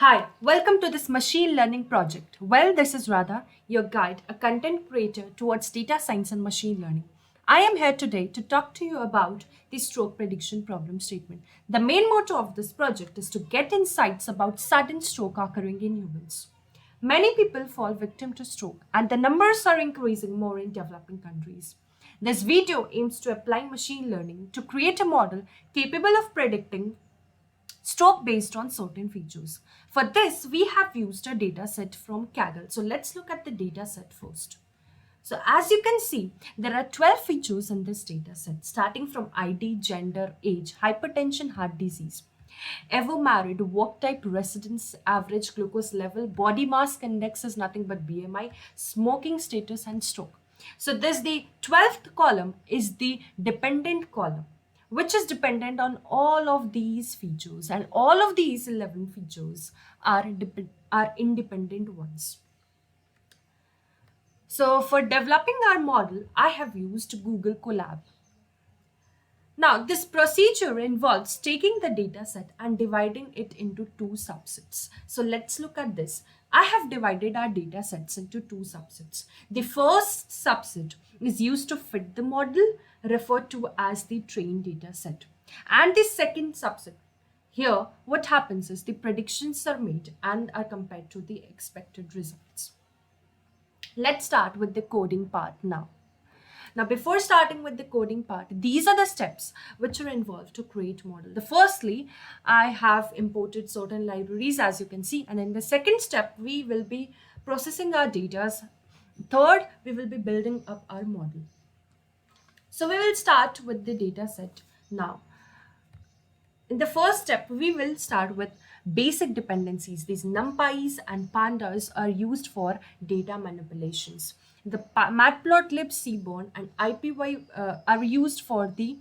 Hi, welcome to this machine learning project. Well, this is Radha, your guide, a content creator towards data science and machine learning. I am here today to talk to you about the stroke prediction problem statement. The main motto of this project is to get insights about sudden stroke occurring in humans. Many people fall victim to stroke, and the numbers are increasing more in developing countries. This video aims to apply machine learning to create a model capable of predicting stroke based on certain features. For this, we have used a data set from Kaggle. So let's look at the data set first. So as you can see, there are 12 features in this data set, starting from ID, gender, age, hypertension, heart disease, ever married, work type, residence, average glucose level, body mass index is nothing but BMI, smoking status, and stroke. So this the 12th column is the dependent column, which is dependent on all of these features, and all of these 11 features are independent ones. So for developing our model, I have used Google Colab. Now, this procedure involves taking the data set and dividing it into two subsets. So let's look at this. I have divided our data sets into two subsets. The first subset is used to fit the model, referred to as the trained data set. And the second subset, here what happens is the predictions are made and are compared to the expected results. Let's start with the coding part now. Now, before starting with the coding part, these are the steps which are involved to create model. Firstly, I have imported certain libraries, as you can see, and in the second step, we will be processing our data. Third, we will be building up our model. So we will start with the data set now. In the first step, we will start with basic dependencies. These numpys and pandas are used for data manipulations. The matplotlib, seaborn, and IPY are used for the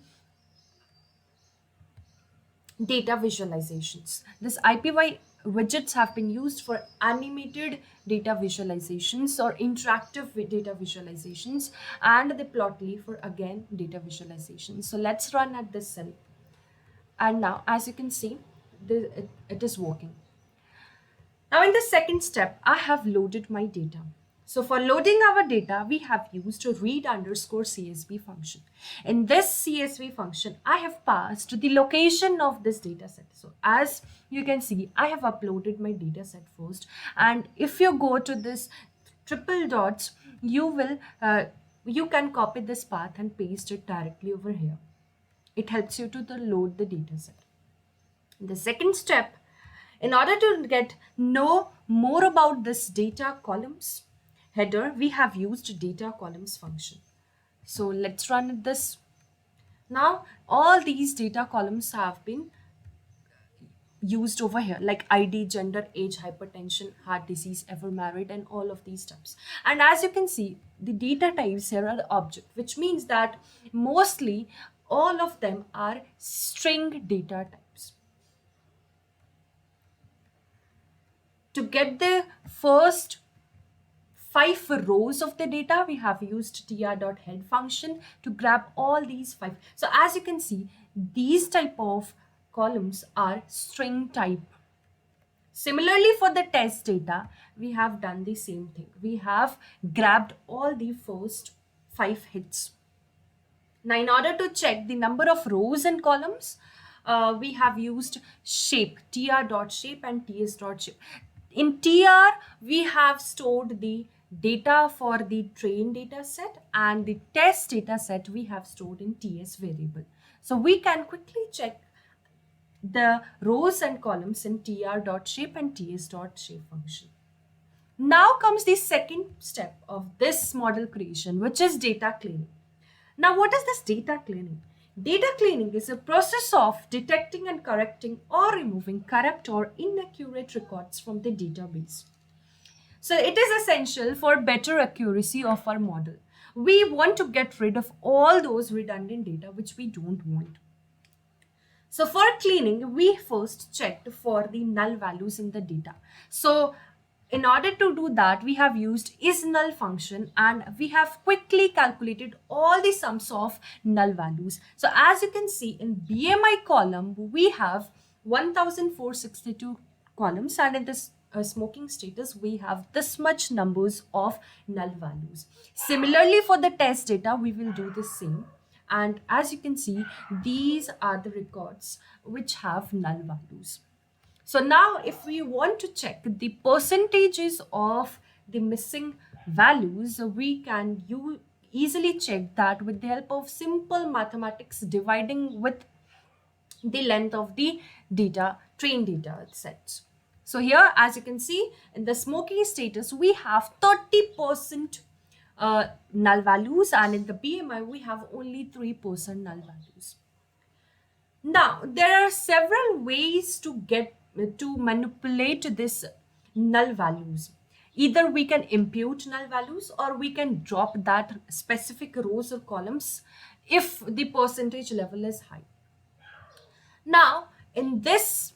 data visualizations. This IPY widgets have been used for animated data visualizations or interactive data visualizations, and the plotly for again data visualizations. So let's run at this cell. And now, as you can see, it is working. Now in the second step, I have loaded my data. So for loading our data, we have used a read underscore CSV function. In this CSV function, I have passed the location of this data set. So as you can see, I have uploaded my data set first. And if you go to this triple dots, you can copy this path and paste it directly over here. It helps you to load the data set. The second step, in order to know more about this data columns header, we have used data columns function. So let's run this. Now all these data columns have been used over here, like ID, gender, age, hypertension, heart disease, ever married, and all of these steps. And as you can see, the data types here are the object, which means that mostly all of them are string data types. To get the first 5 rows of the data, we have used tr.head function to grab all these 5. So as you can see, these type of columns are string type. Similarly, for the test data, we have done the same thing. We have grabbed all the first 5 hits. Now, in order to check the number of rows and columns, we have used shape, tr.shape and ts.shape. In tr, we have stored the data for the trained data set, and the test data set we have stored in ts variable. So we can quickly check the rows and columns in tr.shape and ts.shape function. Now comes the second step of this model creation, which is data cleaning. Now, what is this data cleaning? Data cleaning is a process of detecting and correcting or removing corrupt or inaccurate records from the database. So it is essential for better accuracy of our model. We want to get rid of all those redundant data which we don't want. So for cleaning, we first checked for the null values in the data. So in order to do that, we have used isNull function, and we have quickly calculated all the sums of null values. So as you can see, in BMI column, we have 1462 columns, and in this smoking status we have this much numbers of null values. Similarly, for the test data we will do the same, and as you can see, these are the records which have null values. So now if we want to check the percentages of the missing values, we can easily check that with the help of simple mathematics, dividing with the length of the data, trained data sets. So here, as you can see, in the smoking status, we have 30% null values, and in the BMI, we have only 3% null values. Now, there are several ways to manipulate this null values. Either we can impute null values, or we can drop that specific rows or columns if the percentage level is high. Now, in this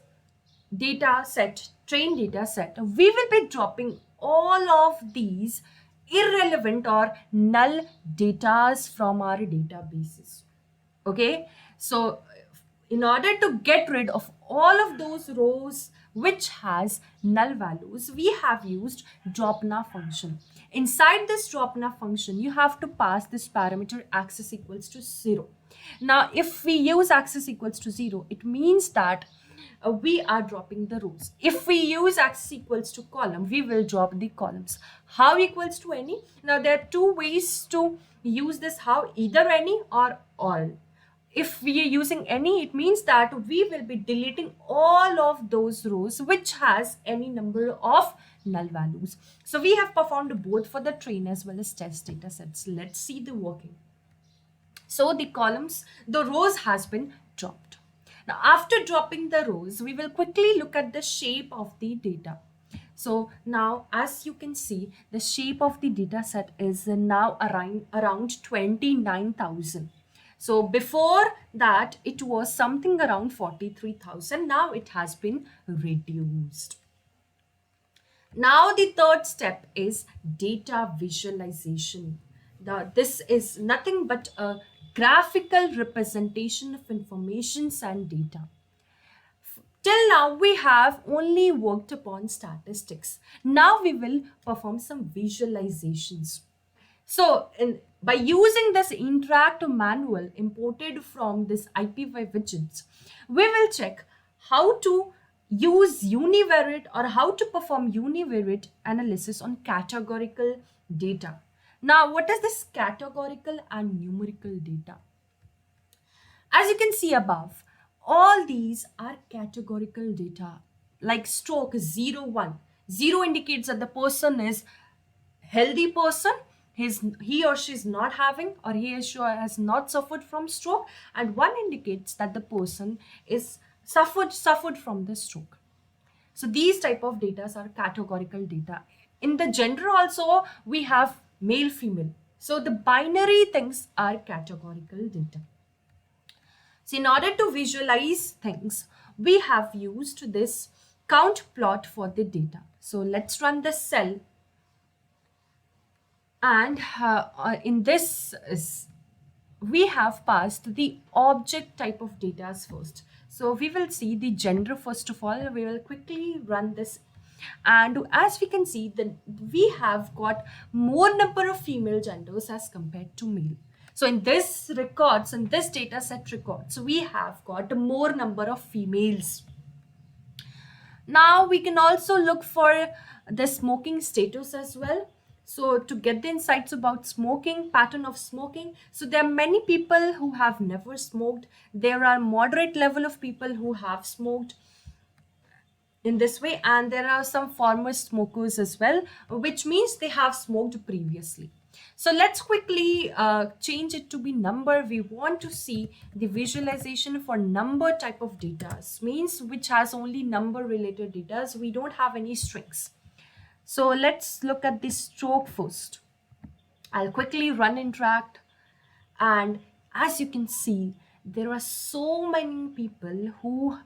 data set, trained data set, we will be dropping all of these irrelevant or null datas from our databases. Okay, so in order to get rid of all of those rows which has null values, we have used dropna function. Inside this dropna function, you have to pass this parameter axis equals to 0. Now, if we use axis equals to 0, it means that we are dropping the rows. If we use axis equals to column, we will drop the columns. How equals to any? Now, there are two ways to use this how, either any or all. If we are using any, it means that we will be deleting all of those rows which has any number of null values. So we have performed both for the train as well as test data sets. Let's see the working. So the rows has been dropped. Now, after dropping the rows, we will quickly look at the shape of the data. So now, as you can see, the shape of the data set is now around 29,000. So before that, it was something around 43,000. Now it has been reduced. Now the third step is data visualization. This is nothing but a graphical representation of informations and data. Till now, we have only worked upon statistics. Now we will perform some visualizations. So by using this interactive manual imported from this IPY widgets, we will check how to use univariate or how to perform univariate analysis on categorical data. Now, what is this categorical and numerical data? As you can see above, all these are categorical data, like stroke 0, 1. 0 indicates that the person is healthy person, he or she is not having, or he or she has not suffered from stroke, and 1 indicates that the person is suffered from the stroke. So these type of data are categorical data. In the gender also, we have male, female. So the binary things are categorical data. So in order to visualize things, we have used this count plot for the data. So let's run the cell. And in this, we have passed the object type of data first. So we will see the gender first of all. We will quickly run this. And as we can see, that we have got more number of female genders as compared to male. So in this records, in this data set records, we have got more number of females. Now we can also look for the smoking status as well. So to get the insights about smoking, pattern of smoking, so there are many people who have never smoked. There are moderate level of people who have smoked in this way, and there are some former smokers as well, which means they have smoked previously. So let's quickly change it to be number. We want to see the visualization for number type of data, means which has only number related data. We don't have any strings. So let's look at the stroke first. I'll quickly run interact, and as you can see, there are so many people who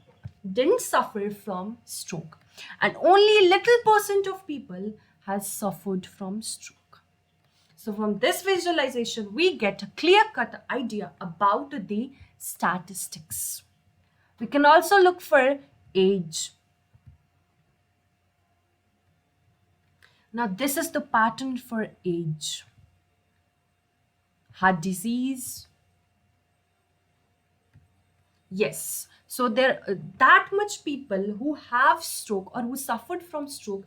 didn't suffer from stroke, and only little percent of people has suffered from stroke. So from this visualization, we get a clear-cut idea about the statistics. We can also look for age. Now, this is the pattern for age, heart disease. Yes. So there that much people who have stroke or who suffered from stroke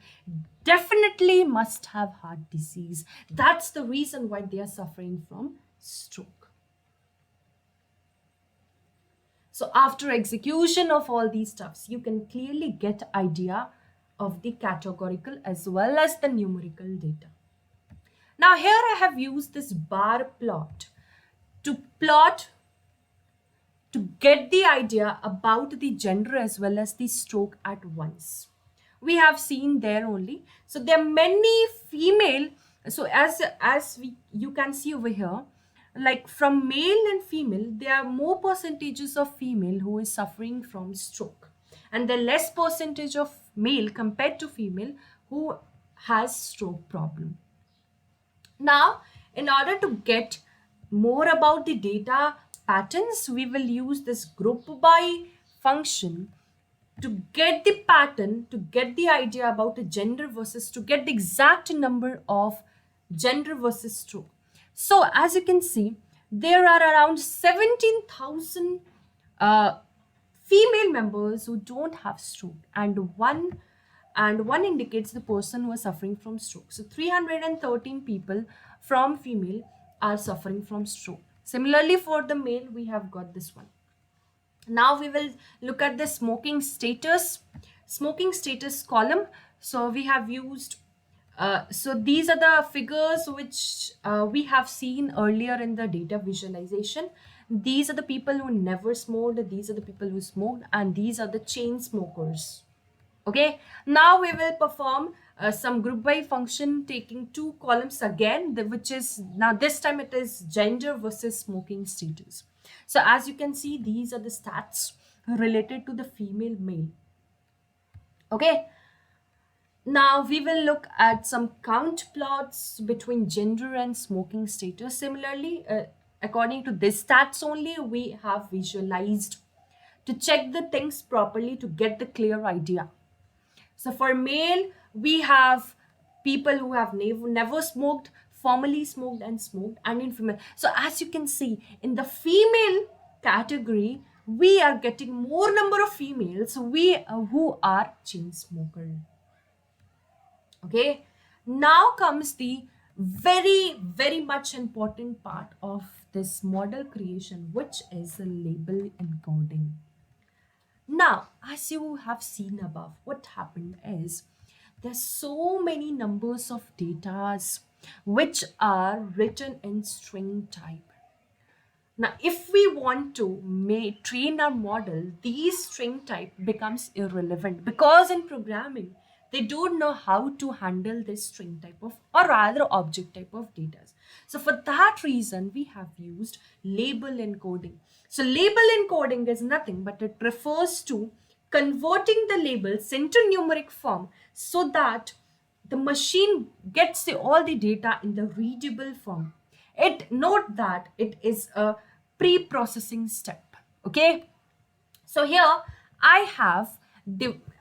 definitely must have heart disease. That's the reason why they are suffering from stroke. So after execution of all these stuffs, you can clearly get idea of the categorical as well as the numerical data. Now here I have used this bar plot to plot to get the idea about the gender as well as the stroke at once. We have seen there only. So there are many female. So as we you can see over here, like from male and female, there are more percentages of female who is suffering from stroke, and the less percentage of male compared to female who has stroke problem. Now, in order to get more about the data patterns, we will use this group by function to get the pattern, to get the idea about the gender versus, to get the exact number of gender versus stroke. So, as you can see, there are around 17,000 uh, female members who don't have stroke, and one indicates the person who is suffering from stroke. So 313 people from female are suffering from stroke. Similarly, for the male, we have got this one. Now we will look at the smoking status column. So we have used so these are the figures which we have seen earlier in the data visualization. These are the people who never smoked, these are the people who smoked, and these are the chain smokers. Okay, now we will perform some group by function taking two columns again, which is now this time it is gender versus smoking status. So as you can see, these are the stats related to the female male. Okay, now we will look at some count plots between gender and smoking status. Similarly, according to this stats only, we have visualized to check the things properly to get the clear idea. So for male, we have people who have never smoked, formerly smoked, and smoked, and in female. So as you can see, in the female category, we are getting more number of females who are chain smoker. Okay, now comes the very much important part of this model creation, which is the label encoding. Now, as you have seen above, what happened is there's so many numbers of datas which are written in string type. Now, if we want to train our model, these string type becomes irrelevant because in programming, they don't know how to handle this string type of, or rather object type of data. So for that reason, we have used label encoding. So label encoding is nothing but it refers to converting the labels into numeric form so that the machine gets all the data in the readable form. It note that it is a pre-processing step. Okay, so here I have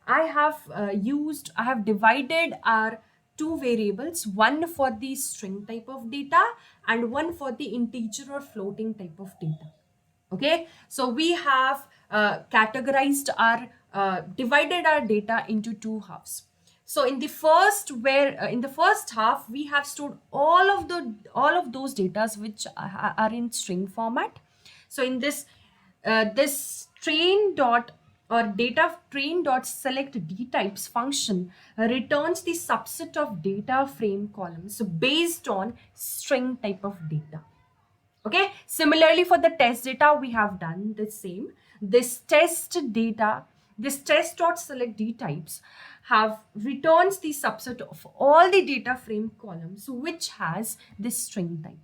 I have divided our two variables, one for the string type of data and one for the integer or floating type of data. Okay, so we have categorized our divided our data into two halves. So in the first half we have stored all of those data which are in string format. So in this train dot or data train dot select d types function returns the subset of data frame columns based on string type of data. Okay, similarly for the test data, we have done the same. This test data, this test dot select d types have returns the subset of all the data frame columns which has this string type.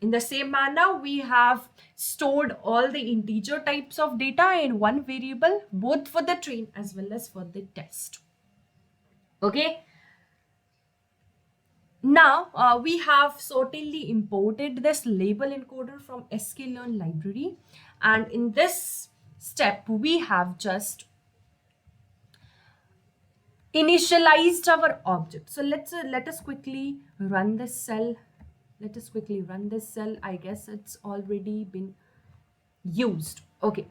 In the same manner, we have stored all the integer types of data in one variable, both for the train as well as for the test. Okay, now we have certainly imported this label encoder from sklearn library, and in this step we have just initialized our object. So let us quickly run this cell. Let us quickly run this cell. I guess it's already been used. Okay.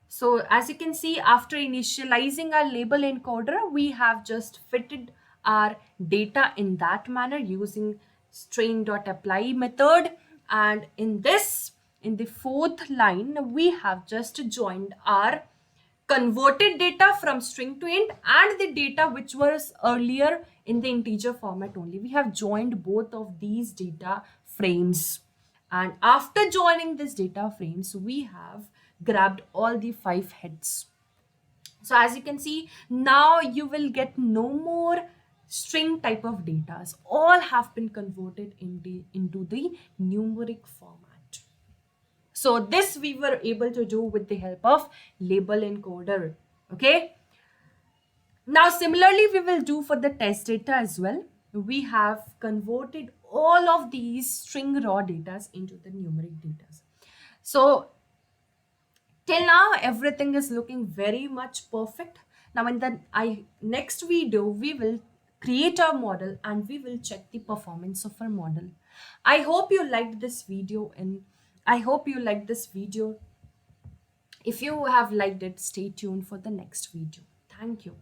So as you can see, after initializing our label encoder, we have just fitted our data in that manner using string.apply method. And in the fourth line, we have just joined our converted data from string to int and the data which was earlier in the integer format only. We have joined both of these data frames. And after joining this data frames, we have grabbed all the 5 heads. So as you can see, now you will get no more string type of data. All have been converted into the numeric format. So this we were able to do with the help of label encoder. Okay. Now similarly we will do for the test data as well. We have converted all of these string raw data into the numeric data. So till now everything is looking very much perfect. Now in the next video we will create our model and we will check the performance of our model. I hope you liked this video and I hope you liked this video. If you have liked it, stay tuned for the next video. Thank you.